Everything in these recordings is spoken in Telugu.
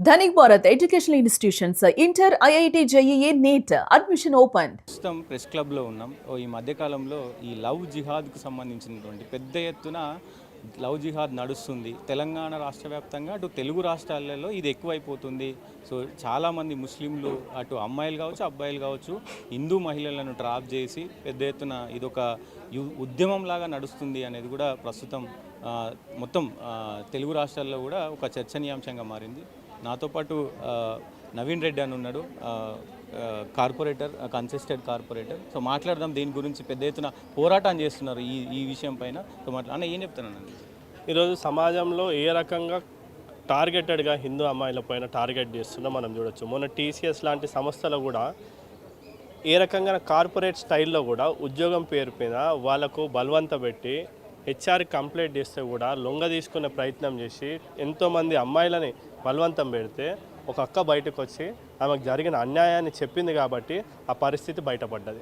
Dhanik Bharat educational institutions inter IIT JEE NEET admission open. ప్రస్తుతం ప్రెస్ క్లబ్లో ఉన్నాం. ఈ మధ్యకాలంలో ఈ లవ్ జిహాద్కు సంబంధించినటువంటి పెద్ద ఎత్తున లవ్ జిహాద్ నడుస్తుంది. తెలంగాణ రాష్ట్ర వ్యాప్తంగా అటు తెలుగు రాష్ట్రాలలో ఇది ఎక్కువైపోతుంది. సో చాలామంది ముస్లింలు అటు అమ్మాయిలు కావచ్చు అబ్బాయిలు కావచ్చు హిందూ మహిళలను ట్రాప్ చేసి పెద్ద ఎత్తున ఇదొక ఉద్యమంలాగా నడుస్తుంది అనేది కూడా ప్రస్తుతం మొత్తం తెలుగు రాష్ట్రాల్లో కూడా ఒక చర్చనీయాంశంగా మారింది. నాతో పాటు నవీన్ రెడ్డి అని ఉన్నాడు, కార్పొరేటర్, కన్సిస్టెంట్ కార్పొరేటర్. సో మాట్లాడదాం దీని గురించి. పెద్ద ఎత్తున పోరాటం చేస్తున్నారు ఈ విషయం పైన. సో అన్న ఏం చెప్తున్నానండి, ఈరోజు సమాజంలో ఏ రకంగా టార్గెటెడ్గా హిందూ అమ్మాయిల పైన టార్గెట్ చేస్తున్నా మనం చూడొచ్చు. మొన్న టీసీఎస్ లాంటి సంస్థలు కూడా ఏ రకంగా కార్పొరేట్ స్టైల్లో కూడా ఉద్యోగం పేరు మీద వాళ్ళకు బలవంత పెట్టి హెచ్ఆర్ కంప్లైంట్ చేస్తే కూడా లొంగ తీసుకునే ప్రయత్నం చేసి ఎంతోమంది అమ్మాయిలని బలవంతం పెడితే ఒక అక్క బయటకు వచ్చి ఆమెకు జరిగిన అన్యాయాన్ని చెప్పింది కాబట్టి ఆ పరిస్థితి బయటపడ్డది.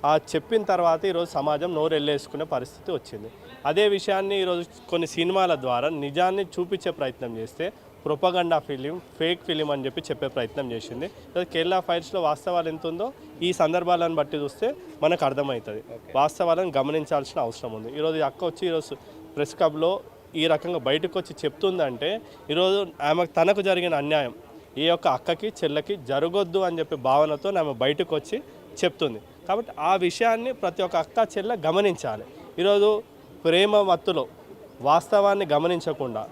ఆ చెప్పిన తర్వాత ఈరోజు సమాజం నోరెళ్ళేసుకునే పరిస్థితి వచ్చింది. అదే విషయాన్ని ఈరోజు కొన్ని సినిమాల ద్వారా నిజాన్ని చూపించే ప్రయత్నం చేస్తే ప్రొపగండా ఫిలిం, ఫేక్ ఫిలిం అని చెప్పే ప్రయత్నం చేసింది. కేరళ ఫైల్స్లో వాస్తవాలు ఎంత ఉందో ఈ సందర్భాలను బట్టి చూస్తే మనకు అర్థమవుతుంది. వాస్తవాలను గమనించాల్సిన అవసరం ఉంది. ఈరోజు అక్క వచ్చి ఈరోజు ప్రెస్ క్లబ్లో ఈ రకంగా బయటకు వచ్చి చెప్తుందంటే ఈరోజు ఆమెకు తనకు జరిగిన అన్యాయం ఈ యొక్క అక్కకి చెల్లెకి జరగొద్దు అని చెప్పే భావనతో ఆమె బయటకు వచ్చి చెప్తుంది. కాబట్టి ఆ విషయాన్ని ప్రతి ఒక్క అక్క చెల్లె గమనించాలి. ఈరోజు ప్రేమ మత్తులో వాస్తవాన్ని గమనించకుండా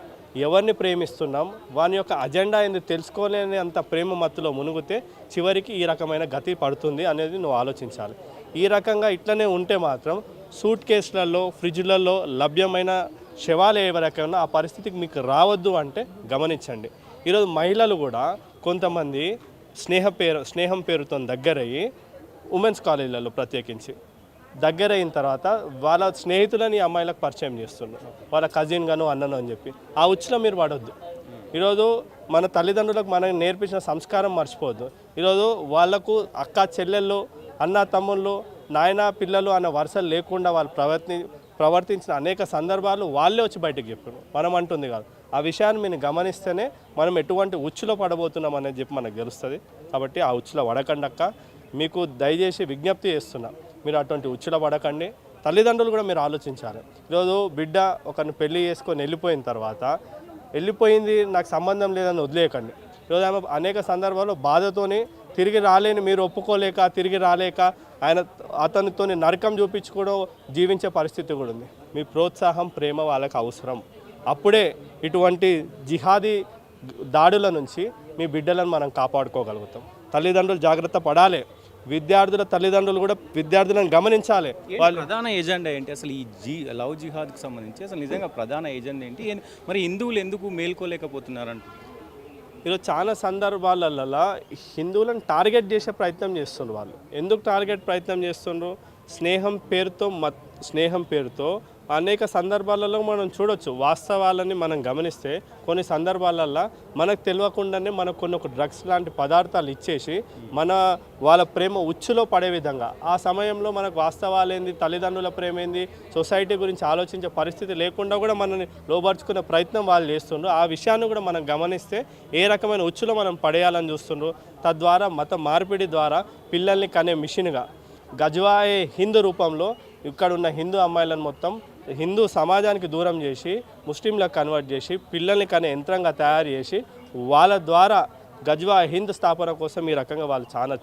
ఎవరిని ప్రేమిస్తున్నాం వాని యొక్క అజెండా ఏంది తెలుసుకోలేని అంత ప్రేమ మత్తులో మునిగితే చివరికి ఈ రకమైన గతి పడుతుంది అనేది నువ్వు ఆలోచించాలి. ఈ రకంగా ఇట్లనే ఉంటే మాత్రం సూట్ కేసులలో, ఫ్రిడ్జ్లలో లభ్యమైన శవాలు ఎవరికైనా ఆ పరిస్థితికి మీకు రావద్దు అంటే గమనించండి. ఈరోజు మహిళలు కూడా కొంతమంది స్నేహం పేరుతో దగ్గరయ్యి ఉమెన్స్ కాలేజీలలో ప్రత్యేకించి దగ్గరైన తర్వాత వాళ్ళ స్నేహితులని అమ్మాయిలకు పరిచయం చేస్తున్నారు, వాళ్ళ కజిన్ గాను అన్నను అని చెప్పి. ఆ ఉచ్చులో మీరు పడొద్దు. ఈరోజు మన తల్లిదండ్రులకు మనకు నేర్పించిన సంస్కారం మర్చిపోవద్దు. ఈరోజు వాళ్లకు అక్క చెల్లెళ్ళు, అన్న తమ్ముళ్ళు, నాయన పిల్లలు అన్న వరుసలు లేకుండా వాళ్ళు ప్రవర్తించిన అనేక సందర్భాలు వాళ్ళే వచ్చి బయటకు చెప్పారు. మనం అంటుంది కాదు. ఆ విషయాన్ని మీరు గమనిస్తేనే మనం ఎటువంటి ఉచ్చులో పడబోతున్నాం అనేది చెప్పి మనకు తెలుస్తుంది. కాబట్టి ఆ ఉచ్చులో పడకండి అక్క. మీకు దయచేసి విజ్ఞప్తి చేస్తున్నా, మీరు అటువంటి ఉచ్చులో పడకండి. తల్లిదండ్రులు కూడా మీరు ఆలోచించాలి. ఈరోజు బిడ్డ ఒకరిని పెళ్లి చేసుకొని వెళ్ళిపోయిన తర్వాత వెళ్ళిపోయింది నాకు సంబంధం లేదని వదిలేయకండి. ఈరోజు ఆమె అనేక సందర్భాల్లో బాధతోని తిరిగి రాలేని మీరు ఒప్పుకోలేక తిరిగి రాలేక అతనితో నరకం చూపించుకోవడం జీవించే పరిస్థితి కూడా ఉంది. మీ ప్రోత్సాహం, ప్రేమ వాళ్ళకి అవసరం. అప్పుడే ఇటువంటి జిహాదీ దాడుల నుంచి మీ బిడ్డలను మనం కాపాడుకోగలుగుతాం. తల్లిదండ్రులు జాగ్రత్త పడాలి. విద్యార్థుల తల్లిదండ్రులు కూడా విద్యార్థులను గమనించాలి. వాళ్ళ ప్రధాన ఎజెండా ఏంటి అసలు ఈ లవ్ జిహాద్కి సంబంధించి? అసలు నిజంగా ప్రధాన ఎజెండా ఏంటి? మరి హిందువులు ఎందుకు మేల్కోలేకపోతున్నారంట? ఈరోజు చాలా సందర్భాలలో హిందువులను టార్గెట్ చేసే ప్రయత్నం చేస్తున్నారు. వాళ్ళు ఎందుకు ప్రయత్నం చేస్తున్నారు? స్నేహం పేరుతో అనేక సందర్భాలలో మనం చూడొచ్చు. వాస్తవాలని మనం గమనిస్తే కొన్ని సందర్భాలలో మనకు తెలియకుండానే మనకు కొన్ని డ్రగ్స్ లాంటి పదార్థాలు ఇచ్చేసి వాళ్ళ ప్రేమ ఉచ్చులో పడే విధంగా ఆ సమయంలో మనకు వాస్తవాలేంది, తల్లిదండ్రుల ప్రేమ ఏంది, సొసైటీ గురించి ఆలోచించే పరిస్థితి లేకుండా కూడా మనల్ని లోబర్చుకునే ప్రయత్నం వాళ్ళు చేస్తుండ్రు. ఆ విషయాన్ని కూడా మనం గమనిస్తే ఏ రకమైన ఉచ్చులో మనం పడేయాలని చూస్తుండ్రు. తద్వారా మత మార్పిడి ద్వారా పిల్లల్ని కనే మిషన్గా గజ్వాయే హిందూ రూపంలో ఇక్కడ ఉన్న హిందూ అమ్మాయిలను మొత్తం హిందూ సమాజానికి దూరం చేసి ముస్లింలకు కన్వర్ట్ చేసి పిల్లల్ని కనే యంత్రంగా తయారు చేసి వాళ్ళ ద్వారా గజ్వా హింద్ స్థాపన కోసం ఈ రకంగా వాళ్ళు చాలా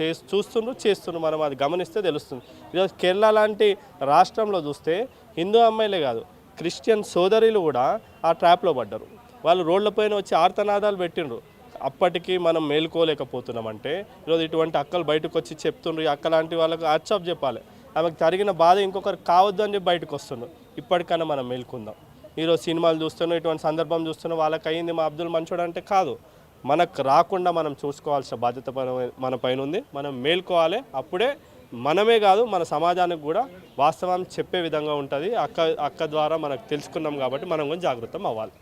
చేస్తున్నారు. మనం అది గమనిస్తే తెలుస్తుంది. ఈరోజు కేరళ లాంటి రాష్ట్రంలో చూస్తే హిందూ అమ్మాయిలే కాదు, క్రిస్టియన్ సోదరులు కూడా ఆ ట్రాప్లో పడ్డారు. వాళ్ళు రోడ్లపైన వచ్చి ఆర్తనాదాలు పెట్టిండ్రు. అప్పటికి మనం మేల్కోలేకపోతున్నామంటే ఈరోజు ఇటువంటి అక్కలు బయటకు వచ్చి చెప్తుండ్రు. ఈ అక్క లాంటి వాళ్ళకు హ్యాట్సాఫ్ చెప్పాలి. ఆమెకు జరిగిన బాధ ఇంకొకరు కావద్దు అని చెప్పి బయటకు వస్తున్నారు. ఇప్పటికైనా మనం మేల్కుందాం. ఈరోజు సినిమాలు చూస్తున్నాం, ఇటువంటి సందర్భం చూస్తున్నాం, వాళ్ళకి అయ్యింది మా అబ్దుల్ మంచోడు అంటే కాదు. మనకు రాకుండా మనం చూసుకోవాల్సిన బాధ్యత మన పైన ఉంది. మనం మేల్కోవాలి. అప్పుడే మనమే కాదు మన సమాజానికి కూడా వాస్తవం చెప్పే విధంగా ఉంటుంది. అక్క ద్వారా మనకు తెలుసుకున్నాం కాబట్టి మనం కొంచెం జాగ్రత్త అవ్వాలి.